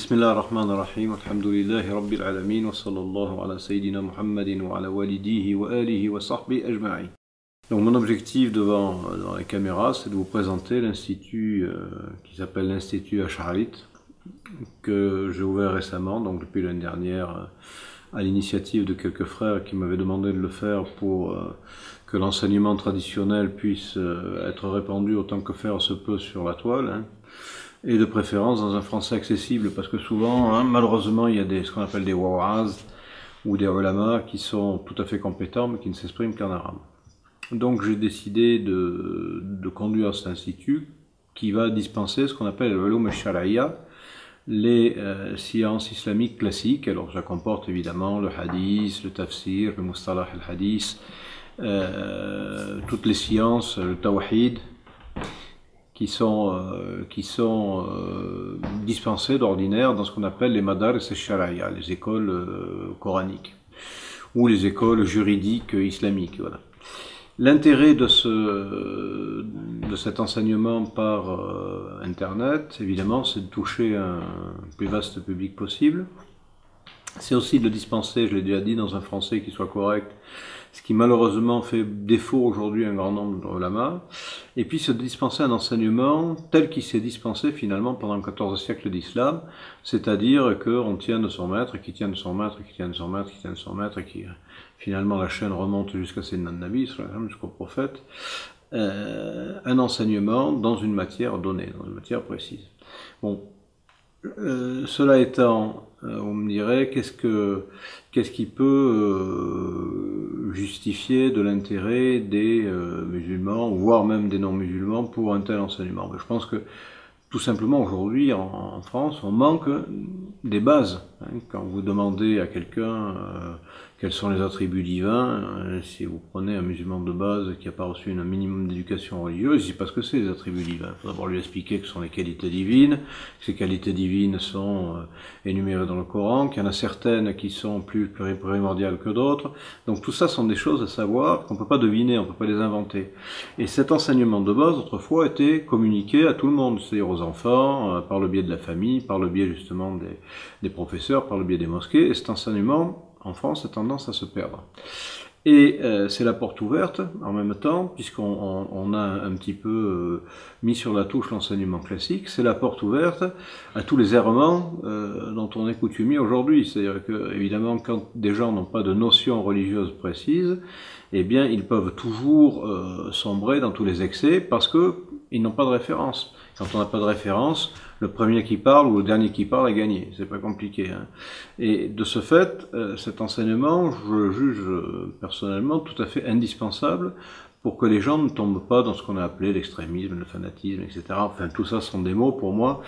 بسم الله الرحمن الرحيم الحمد لله رب العالمين وصلى الله على سيدنا محمد وعلى والديه وآله وصحبه أجمعين. Donc mon objectif devant la caméra, c'est de vous présenter l'institut qui s'appelle l'Institut Ash'arit, que j'ai ouvert récemment, donc depuis l'année dernière, à l'initiative de quelques frères qui m'avaient demandé de le faire pour que l'enseignement traditionnel puisse être répandu autant que faire se peut sur la toile, et de préférence dans un français accessible, parce que souvent, malheureusement, il y a ce qu'on appelle des wa'az ou des ulama qui sont tout à fait compétents mais qui ne s'expriment qu'en arabe. Donc j'ai décidé de conduire cet institut qui va dispenser ce qu'on appelle l'ulum al-shar'iyya, les sciences islamiques classiques. Alors ça comporte évidemment le hadith, le tafsir, le mustalah al-hadith, toutes les sciences, le tawhid, qui sont dispensées d'ordinaire dans ce qu'on appelle les madaris al-shar'iyya, les écoles coraniques, ou les écoles juridiques islamiques. Voilà. L'intérêt de cet enseignement par Internet, évidemment, c'est de toucher un plus vaste public possible. C'est aussi de le dispenser, je l'ai déjà dit, dans un français qui soit correct, ce qui malheureusement fait défaut aujourd'hui à un grand nombre de ulama. Et puis se dispenser un enseignement tel qu'il s'est dispensé finalement pendant le XIVe siècle d'islam, c'est-à-dire qu'on tient de son maître, qui tient de son maître, qui tient de son maître, qui tient de son maître, et qui finalement la chaîne remonte jusqu'à Sayyidina Nabi, jusqu'au prophète, un enseignement dans une matière donnée, dans une matière précise. Bon, cela étant, on me dirait, qu'est-ce qui peut justifier de l'intérêt des musulmans, voire même des non-musulmans, pour un tel enseignement? Je pense que tout simplement aujourd'hui en France, on manque des bases. Quand vous demandez à quelqu'un quels sont les attributs divins, si vous prenez un musulman de base qui n'a pas reçu un minimum d'éducation religieuse, il ne sait pas ce que c'est les attributs divins. Il faut d'abord lui expliquer que ce sont les qualités divines, que ces qualités divines sont énumérées dans le Coran, qu'il y en a certaines qui sont plus primordiales que d'autres. Donc tout ça sont des choses à savoir qu'on ne peut pas deviner, on ne peut pas les inventer. Et cet enseignement de base, autrefois, était communiqué à tout le monde, c'est-à-dire aux enfants, par le biais de la famille, par le biais justement des professeurs, par le biais des mosquées, et cet enseignement, en France, a tendance à se perdre. Et c'est la porte ouverte, en même temps, puisqu'on a un petit peu mis sur la touche l'enseignement classique, c'est la porte ouverte à tous les errements dont on est coutumier aujourd'hui. C'est-à-dire que, évidemment, quand des gens n'ont pas de notion religieuse précise, eh bien, ils peuvent toujours sombrer dans tous les excès parce qu'ils n'ont pas de référence. Quand on n'a pas de référence, le premier qui parle ou le dernier qui parle a gagné. C'est pas compliqué. Et de ce fait, cet enseignement, je le juge personnellement tout à fait indispensable pour que les gens ne tombent pas dans ce qu'on a appelé l'extrémisme, le fanatisme, etc. Enfin, tout ça sont des mots pour moi.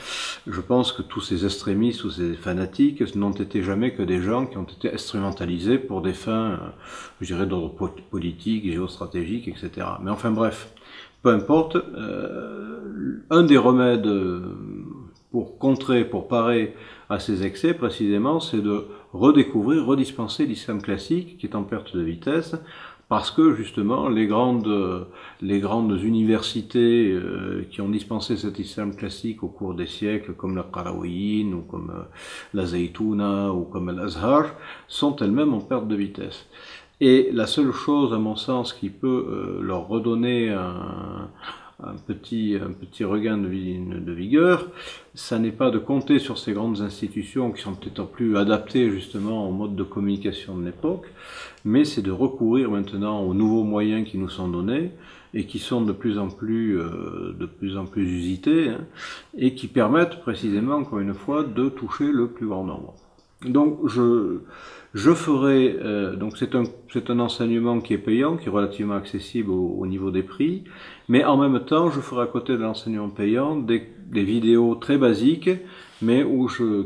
Je pense que tous ces extrémistes ou ces fanatiques n'ont été jamais que des gens qui ont été instrumentalisés pour des fins, je dirais, d'ordre politique, géostratégique, etc. Mais enfin bref, peu importe, un des remèdes pour contrer, pour parer à ces excès, précisément, c'est de redécouvrir, redispenser l'islam classique qui est en perte de vitesse, parce que justement les grandes universités qui ont dispensé cet islam classique au cours des siècles, comme la Qarawiyyin ou comme la Zaytouna ou comme l'Azhar, sont elles-mêmes en perte de vitesse. Et la seule chose, à mon sens, qui peut leur redonner un petit regain de vigueur, ça n'est pas de compter sur ces grandes institutions qui sont peut-être plus adaptées justement au mode de communication de l'époque, mais c'est de recourir maintenant aux nouveaux moyens qui nous sont donnés et qui sont de plus en plus usités, et qui permettent précisément, encore une fois, de toucher le plus grand nombre. Donc je ferai, donc c'est un enseignement qui est payant, qui est relativement accessible au niveau des prix, mais en même temps je ferai à côté de l'enseignement payant des vidéos très basiques, mais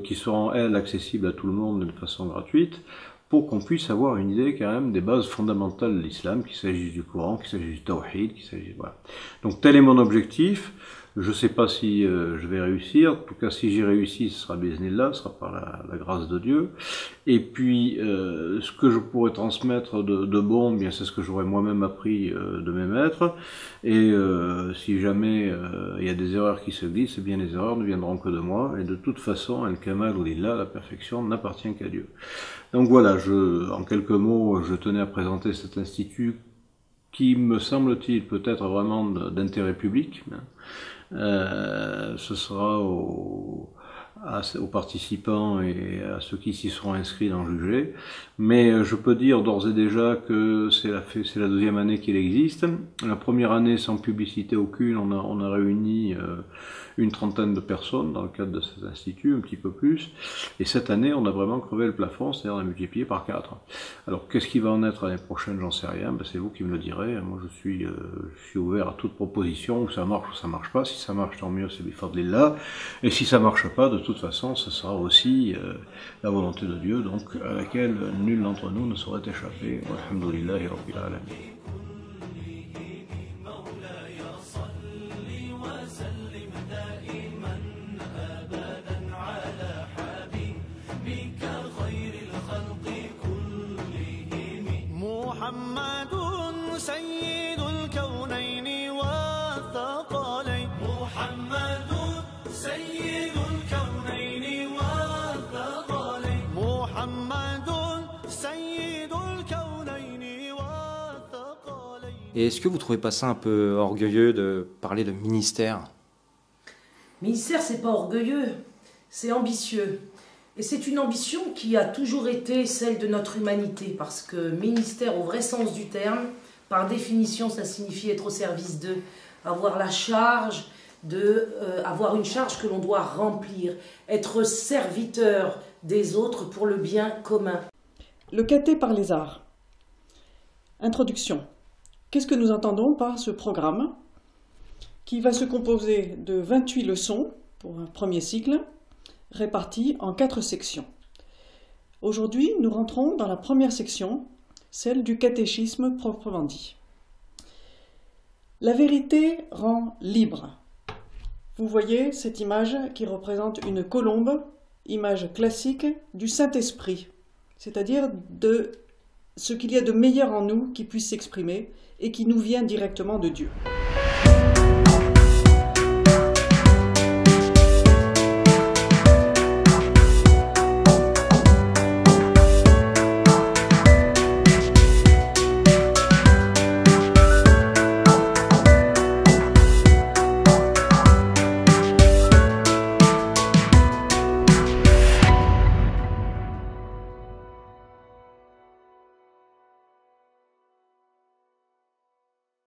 qui seront elles accessibles à tout le monde de façon gratuite, pour qu'on puisse avoir une idée quand même des bases fondamentales de l'islam, qu'il s'agisse du Coran, qu'il s'agisse du tawhid, qu'il s'agisse, voilà. Donc tel est mon objectif. Je ne sais pas si je vais réussir. En tout cas, si j'y réussis, ce sera biiznillah, ce sera par la grâce de Dieu. Et puis, ce que je pourrais transmettre de bon, bien c'est ce que j'aurais moi-même appris de mes maîtres. Et si jamais il y a des erreurs qui se glissent, eh bien les erreurs ne viendront que de moi. Et de toute façon, al-kamal ou lillah, la perfection n'appartient qu'à Dieu. Donc voilà, en quelques mots, je tenais à présenter cet institut qui, me semble-t-il, peut être vraiment d'intérêt public. Ce sera aux participants et à ceux qui s'y seront inscrits d'en juger. Mais je peux dire d'ores et déjà que c'est la deuxième année qu'il existe. La première année, sans publicité aucune, on a réuni une trentaine de personnes dans le cadre de cet institut, un petit peu plus. Et cette année, on a vraiment crevé le plafond, c'est-à-dire on a multiplié par 4. Alors, qu'est-ce qui va en être l'année prochaine, j'en sais rien. Ben, c'est vous qui me le direz. Moi, je suis ouvert à toute proposition, où ça marche ou ça marche pas. Si ça marche, tant mieux, c'est bifadlillah. Et si ça marche pas, de toute façon, ce sera aussi la volonté de Dieu, donc à laquelle nul d'entre nous ne saurait échapper. Walhamdulillahi rabbil alamin. محمد سيد الكونين والثقلين محمد سيد الكونين والثقلين محمد سيد الكونين والثقلين. Et est-ce que vous trouvez pas ça un peu orgueilleux de parler de ministère? Ministère, c'est pas orgueilleux, c'est ambitieux. Et c'est une ambition qui a toujours été celle de notre humanité, parce que ministère, au vrai sens du terme, par définition, ça signifie être au service d'eux, avoir la charge avoir une charge que l'on doit remplir, être serviteur des autres pour le bien commun. Le caté par les arts. Introduction. Qu'est-ce que nous entendons par ce programme qui va se composer de 28 leçons pour un premier cycle, réparties en 4 sections. Aujourd'hui, nous rentrons dans la première section, celle du catéchisme proprement dit. La vérité rend libre. Vous voyez cette image qui représente une colombe, image classique du Saint-Esprit, c'est-à-dire de ce qu'il y a de meilleur en nous qui puisse s'exprimer et qui nous vient directement de Dieu.